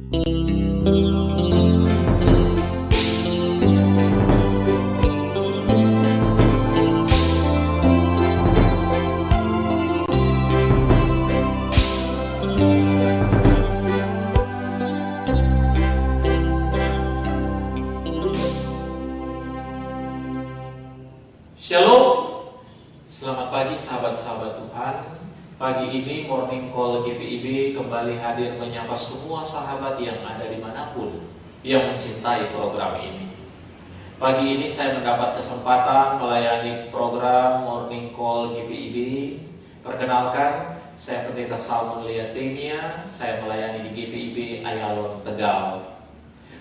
Shalom, selamat pagi sahabat-sahabat Tuhan. Pagi ini Morning Call GPIB kembali hadir menyapa semua sahabat yang ada dimanapun yang mencintai program ini. Pagi ini saya mendapat kesempatan melayani program Morning Call GPIB. Perkenalkan, saya Pendeta Salmon Liatenia, saya melayani di GPIB Ayalon, Tegal.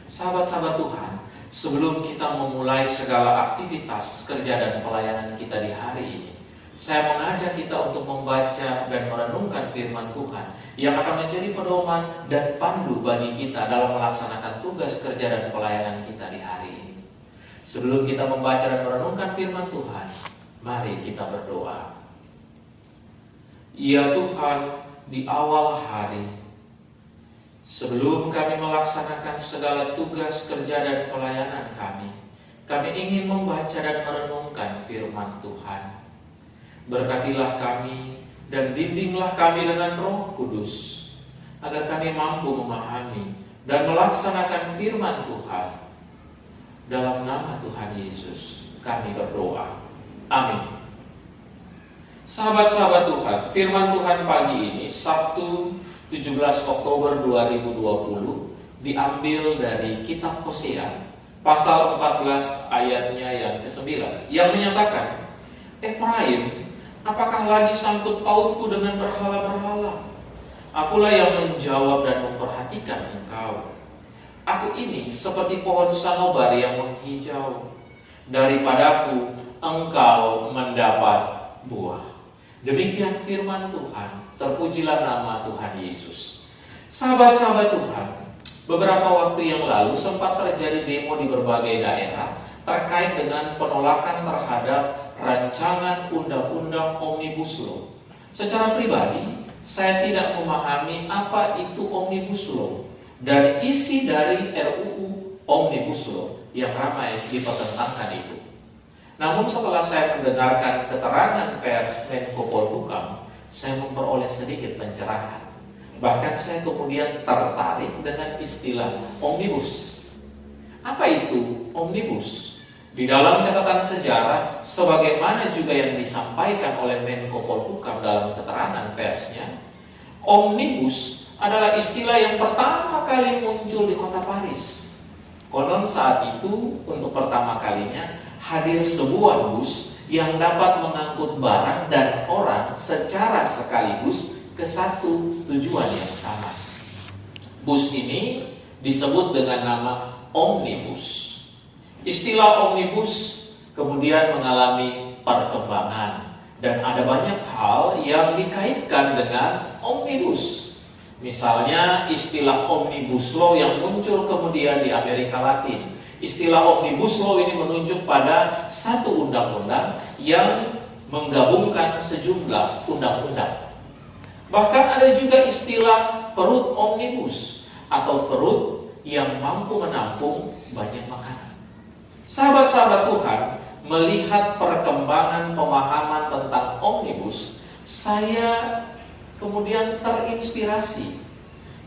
Sahabat-sahabat Tuhan, sebelum kita memulai segala aktivitas kerja dan pelayanan kita di hari ini, saya mengajak kita untuk membaca dan merenungkan firman Tuhan yang akan menjadi pedoman dan pandu bagi kita dalam melaksanakan tugas kerja dan pelayanan kita di hari ini. Sebelum kita membaca dan merenungkan firman Tuhan, mari kita berdoa. Ya Tuhan, di awal hari, sebelum kami melaksanakan segala tugas kerja dan pelayanan kami ingin membaca dan merenungkan firman Tuhan. Berkatilah kami dan bimbinglah kami dengan Roh Kudus, agar kami mampu memahami dan melaksanakan firman Tuhan. Dalam nama Tuhan Yesus kami berdoa. Amin. Sahabat-sahabat Tuhan, firman Tuhan pagi ini Sabtu 17 Oktober 2020 diambil dari kitab Hosea pasal 14 ayatnya yang ke-9 yang menyatakan, Efraim, apakah lagi sangkut pautku dengan berhala-berhala? Akulah yang menjawab dan memperhatikan engkau. Aku ini seperti pohon sanobar yang menghijau. Daripadaku engkau mendapat buah. Demikian firman Tuhan. Terpujilah nama Tuhan Yesus. Sahabat-sahabat Tuhan, beberapa waktu yang lalu sempat terjadi demo di berbagai daerah terkait dengan penolakan terhadap rancangan undang-undang Omnibus Law. Secara pribadi, saya tidak memahami apa itu Omnibus Law dan isi dari RUU Omnibus Law yang ramai dipertentangkan itu. Namun setelah saya mendengarkan keterangan pers Menko Polhukam, saya memperoleh sedikit pencerahan. Bahkan saya kemudian tertarik dengan istilah omnibus. Apa itu omnibus? Di dalam catatan sejarah, sebagaimana juga yang disampaikan oleh Menko Polhukam dalam keterangan persnya, omnibus adalah istilah yang pertama kali muncul di kota Paris. Konon saat itu untuk pertama kalinya hadir sebuah bus yang dapat mengangkut barang dan orang secara sekaligus ke satu tujuan yang sama. Bus ini disebut dengan nama omnibus. Istilah omnibus kemudian mengalami perkembangan dan ada banyak hal yang dikaitkan dengan omnibus. Misalnya istilah omnibus law yang muncul kemudian di Amerika Latin. Istilah omnibus law ini menunjuk pada satu undang-undang yang menggabungkan sejumlah undang-undang. Bahkan ada juga istilah perut omnibus atau perut yang mampu menampung banyak makanan. Sahabat-sahabat Tuhan, melihat perkembangan pemahaman tentang omnibus, saya kemudian terinspirasi.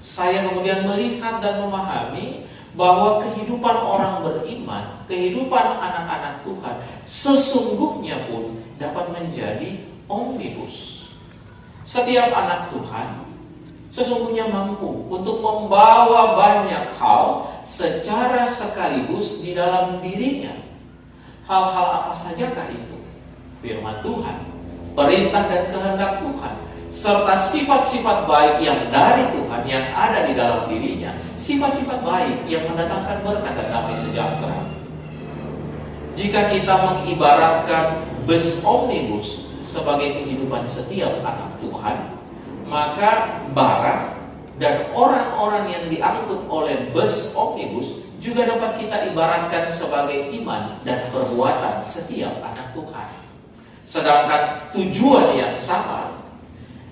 Saya kemudian melihat dan memahami bahwa kehidupan orang beriman, kehidupan anak-anak Tuhan sesungguhnya pun dapat menjadi omnibus. Setiap anak Tuhan sesungguhnya mampu untuk membawa banyak hal secara sekaligus di dalam dirinya. Hal-hal apa sajakah itu? Firman Tuhan, perintah dan kehendak Tuhan, serta sifat-sifat baik yang dari Tuhan yang ada di dalam dirinya. Sifat-sifat baik yang mendatangkan berkat dan damai sejahtera. Jika kita mengibaratkan bus omnibus sebagai kehidupan setiap anak Tuhan, maka barang dan orang-orang yang diangkut oleh bus omnibus juga dapat kita ibaratkan sebagai iman dan perbuatan setiap anak Tuhan. Sedangkan tujuan yang sama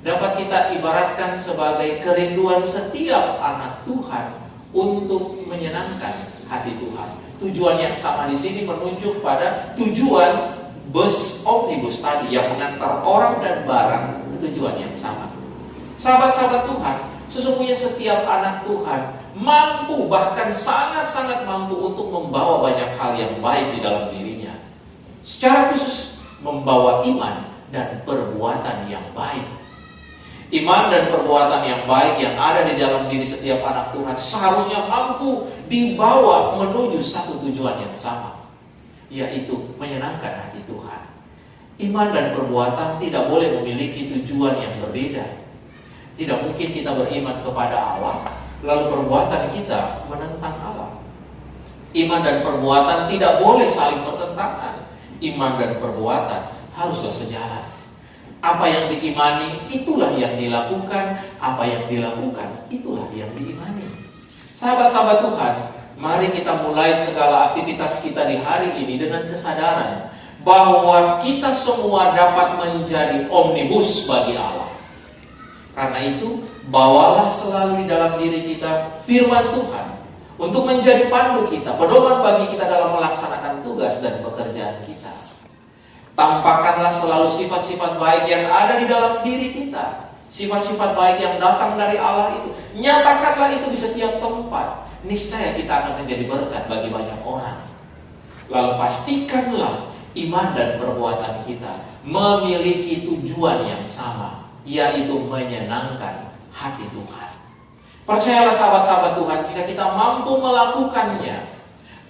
dapat kita ibaratkan sebagai kerinduan setiap anak Tuhan untuk menyenangkan hati Tuhan. Tujuan yang sama di sini menunjuk pada tujuan bus omnibus tadi yang mengantar orang dan barang ke tujuan yang sama. Sahabat-sahabat Tuhan, sesungguhnya setiap anak Tuhan mampu, bahkan sangat-sangat mampu untuk membawa banyak hal yang baik di dalam dirinya. Secara khusus membawa iman dan perbuatan yang baik. Iman dan perbuatan yang baik yang ada di dalam diri setiap anak Tuhan seharusnya mampu dibawa menuju satu tujuan yang sama, yaitu menyenangkan hati Tuhan. Iman dan perbuatan tidak boleh memiliki tujuan yang berbeda. Tidak mungkin kita beriman kepada Allah, lalu perbuatan kita menentang Allah. Iman dan perbuatan tidak boleh saling bertentangan. Iman dan perbuatan haruslah sejalan. Apa yang diimani, itulah yang dilakukan. Apa yang dilakukan, itulah yang diimani. Sahabat-sahabat Tuhan, mari kita mulai segala aktivitas kita di hari ini dengan kesadaran bahwa kita semua dapat menjadi omnibus bagi Allah. Karena itu, bawalah selalu di dalam diri kita firman Tuhan untuk menjadi pandu kita, pedoman bagi kita dalam melaksanakan tugas dan pekerjaan kita. Tampakkanlah selalu sifat-sifat baik yang ada di dalam diri kita. Sifat-sifat baik yang datang dari Allah itu. Nyatakanlah itu di setiap tempat. Niscaya kita akan menjadi berkat bagi banyak orang. Lalu pastikanlah iman dan perbuatan kita memiliki tujuan yang sama, yaitu menyenangkan hati Tuhan. Percayalah sahabat-sahabat Tuhan, jika kita mampu melakukannya,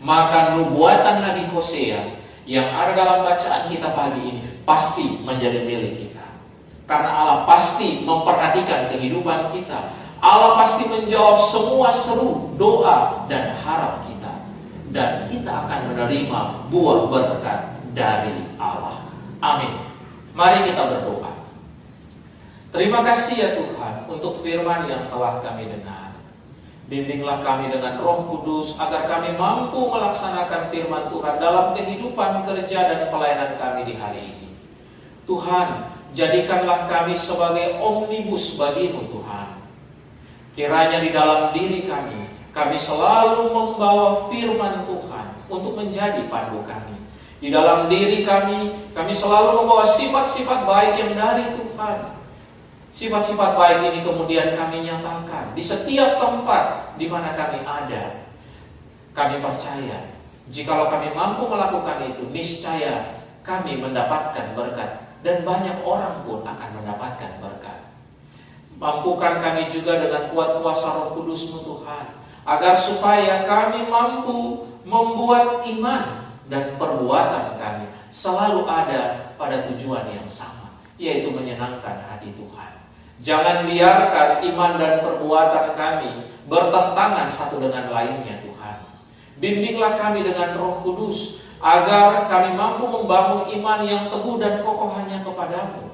maka nubuatan Nabi Hosea yang ada dalam bacaan kita pagi ini pasti menjadi milik kita. Karena Allah pasti memperhatikan kehidupan kita. Allah pasti menjawab semua seru, doa, dan harap kita. Dan kita akan menerima buah berkat dari Allah. Amin. Mari kita berdoa. Terima kasih ya Tuhan untuk firman yang telah kami dengar. Bimbinglah kami dengan Roh Kudus agar kami mampu melaksanakan firman Tuhan dalam kehidupan kerja dan pelayanan kami di hari ini. Tuhan, jadikanlah kami sebagai omnibus bagi-Mu Tuhan. Kiranya di dalam diri kami selalu membawa firman Tuhan untuk menjadi pandu kami. Di dalam diri kami selalu membawa sifat-sifat baik yang dari Tuhan. Sifat-sifat baik ini kemudian kami nyatakan di setiap tempat di mana kami ada. Kami percaya, jikalau kami mampu melakukan itu, niscaya kami mendapatkan berkat dan banyak orang pun akan mendapatkan berkat. Mampukan kami juga dengan kuat kuasa Roh Kudus-Mu Tuhan, agar supaya kami mampu membuat iman dan perbuatan kami selalu ada pada tujuan yang sama, yaitu menyenangkan hati Tuhan. Jangan biarkan iman dan perbuatan kami bertentangan satu dengan lainnya Tuhan. Bimbinglah kami dengan Roh Kudus agar kami mampu membangun iman yang teguh dan kokoh hanya kepadamu.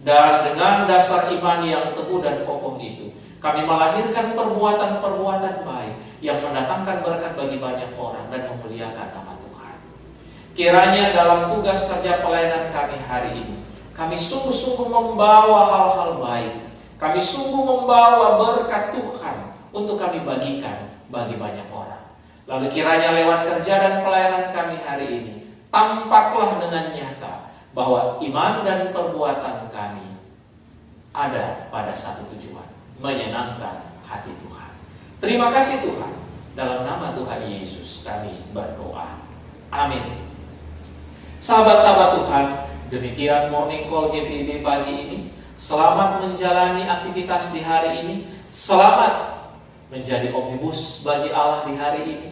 Dan dengan dasar iman yang teguh dan kokoh itu, kami melahirkan perbuatan-perbuatan baik yang mendatangkan berkat bagi banyak orang dan memuliakan nama Tuhan. Kiranya dalam tugas kerja pelayanan kami hari ini, kami sungguh-sungguh membawa hal-hal baik. Kami sungguh membawa berkat Tuhan untuk kami bagikan bagi banyak orang. Lalu kiranya lewat kerja dan pelayanan kami hari ini, tampaklah dengan nyata bahwa iman dan perbuatan kami ada pada satu tujuan, menyenangkan hati Tuhan. Terima kasih Tuhan. Dalam nama Tuhan Yesus kami berdoa. Amin. Sahabat-sahabat Tuhan, demikian Morning Call GPIB pagi ini. Selamat menjalani aktivitas di hari ini. Selamat menjadi omnibus bagi Allah di hari ini.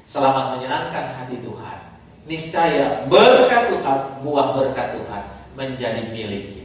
Selamat menyenangkan hati Tuhan. Niscaya berkat Tuhan, buah berkat Tuhan menjadi milik kita.